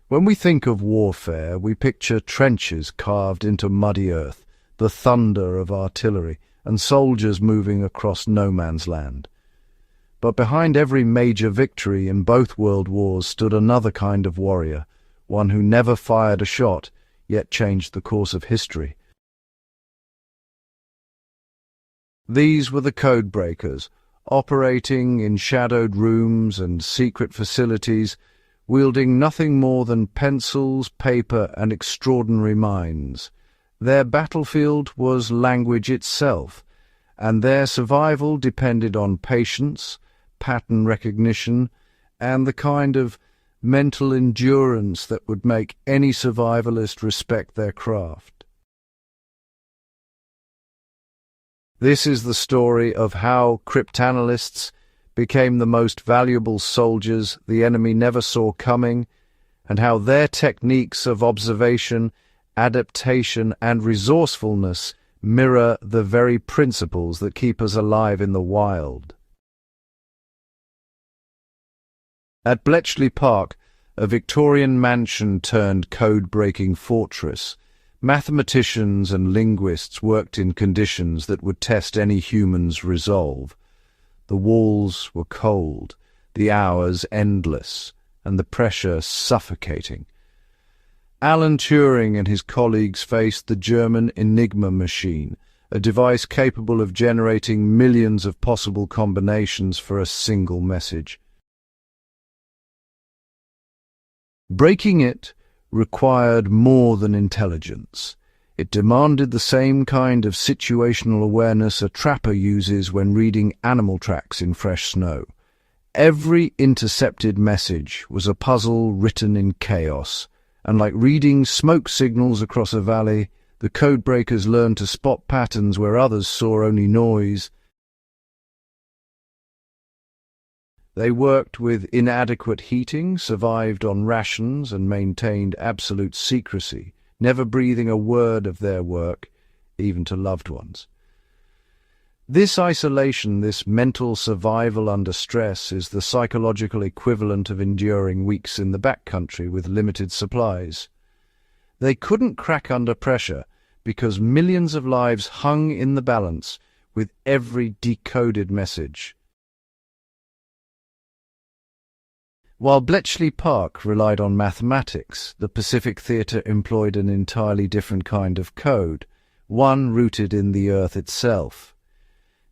When we think of warfare, we picture trenches carved into muddy earth, the thunder of artillery, and soldiers moving across no man's land. But behind every major victory in both world wars stood another kind of warrior, one who never fired a shot, yet changed the course of history. These were the code breakers, operating in shadowed rooms and secret facilities, wielding nothing more than pencils, paper, and extraordinary minds. Their battlefield was language itself, and their survival depended on patience, pattern recognition, and the kind of mental endurance that would make any survivalist respect their craft. This is the story of how cryptanalysts became the most valuable soldiers the enemy never saw coming, and how their techniques of observation, adaptation, and resourcefulness mirror the very principles that keep us alive in the wild. At Bletchley Park, a Victorian mansion turned code-breaking fortress, mathematicians and linguists worked in conditions that would test any human's resolve. The walls were cold, the hours endless, and the pressure suffocating. Alan Turing and his colleagues faced the German Enigma machine, a device capable of generating millions of possible combinations for a single message. Breaking it required more than intelligence. It demanded the same kind of situational awareness a trapper uses when reading animal tracks in fresh snow. Every intercepted message was a puzzle written in chaos, and like reading smoke signals across a valley, the codebreakers learned to spot patterns where others saw only noise. They worked with inadequate heating, survived on rations, and maintained absolute secrecy, never breathing a word of their work, even to loved ones. This isolation, this mental survival under stress, is the psychological equivalent of enduring weeks in the backcountry with limited supplies. They couldn't crack under pressure because millions of lives hung in the balance with every decoded message. While Bletchley Park relied on mathematics, the Pacific Theatre employed an entirely different kind of code, one rooted in the earth itself.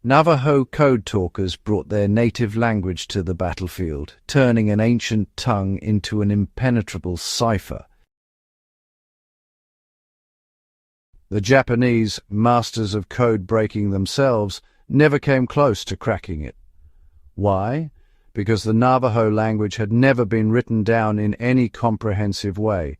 Navajo Code Talkers brought their native language to the battlefield, turning an ancient tongue into an impenetrable cipher. The Japanese, masters of code breaking themselves, never came close to cracking it. Why? Because the Navajo language had never been written down in any comprehensive way,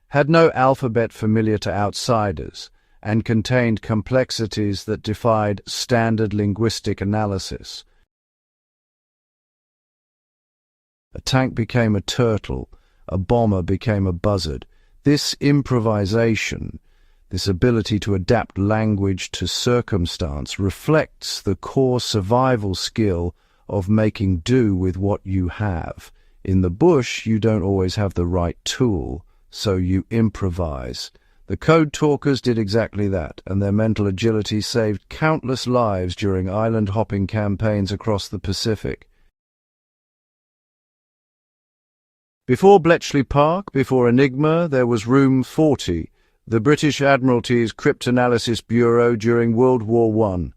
had no alphabet familiar to outsiders, and contained complexities that defied standard linguistic analysis. A tank became a turtle, a bomber became a buzzard. This improvisation, this ability to adapt language to circumstance, reflects the core survival skill of making do with what you have. In the bush, you don't always have the right tool, so you improvise. The Code Talkers did exactly that, and their mental agility saved countless lives during island-hopping campaigns across the Pacific. Before Bletchley Park, before Enigma, there was Room 40, the British Admiralty's Cryptanalysis Bureau during World War I.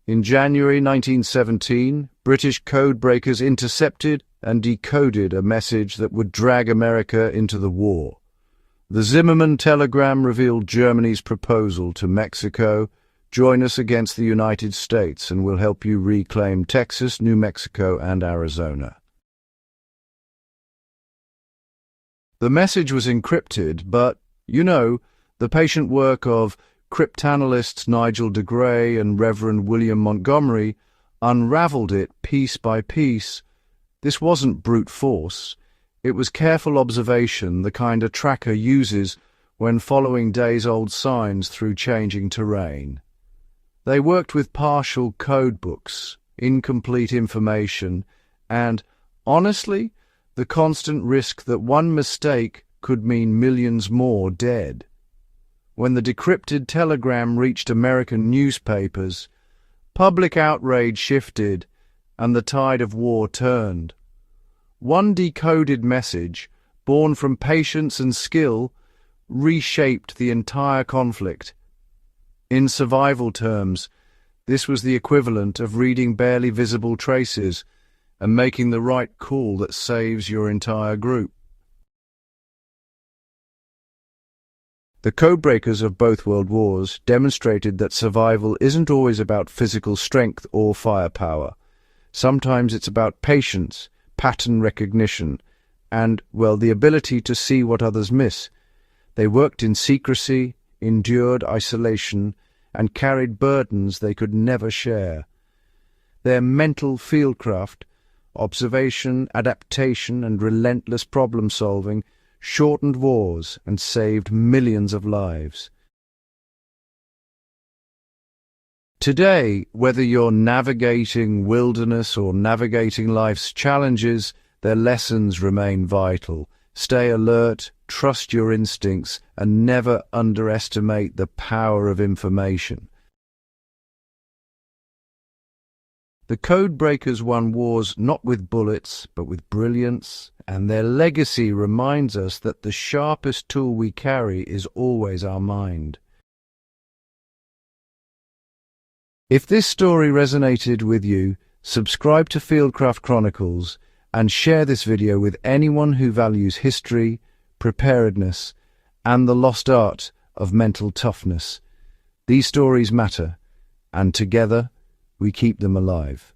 In January 1917, British code breakers intercepted and decoded a message that would drag America into the war. The Zimmerman telegram revealed Germany's proposal to Mexico: join us against the United States and we'll help you reclaim Texas, New Mexico, and Arizona. The message was encrypted, but, the patient work of cryptanalysts Nigel de Grey and Reverend William Montgomery unraveled it piece by piece. This wasn't brute force. It was careful observation, the kind a tracker uses when following days-old signs through changing terrain. They worked with partial code books, incomplete information, and, honestly, the constant risk that one mistake could mean millions more dead. When the decrypted telegram reached American newspapers, public outrage shifted and the tide of war turned. One decoded message, born from patience and skill, reshaped the entire conflict. In survival terms, this was the equivalent of reading barely visible traces and making the right call that saves your entire group. The codebreakers of both world wars demonstrated that survival isn't always about physical strength or firepower. Sometimes it's about patience, pattern recognition, and, well, the ability to see what others miss. They worked in secrecy, endured isolation, and carried burdens they could never share. Their mental fieldcraft, observation, adaptation, and relentless problem-solving shortened wars and saved millions of lives. Today, whether you're navigating wilderness or navigating life's challenges, their lessons remain vital. Stay alert, trust your instincts, and never underestimate the power of information. The codebreakers won wars not with bullets, but with brilliance, and their legacy reminds us that the sharpest tool we carry is always our mind. If this story resonated with you, subscribe to Fieldcraft Chronicles and share this video with anyone who values history, preparedness, and the lost art of mental toughness. These stories matter, and together we keep them alive.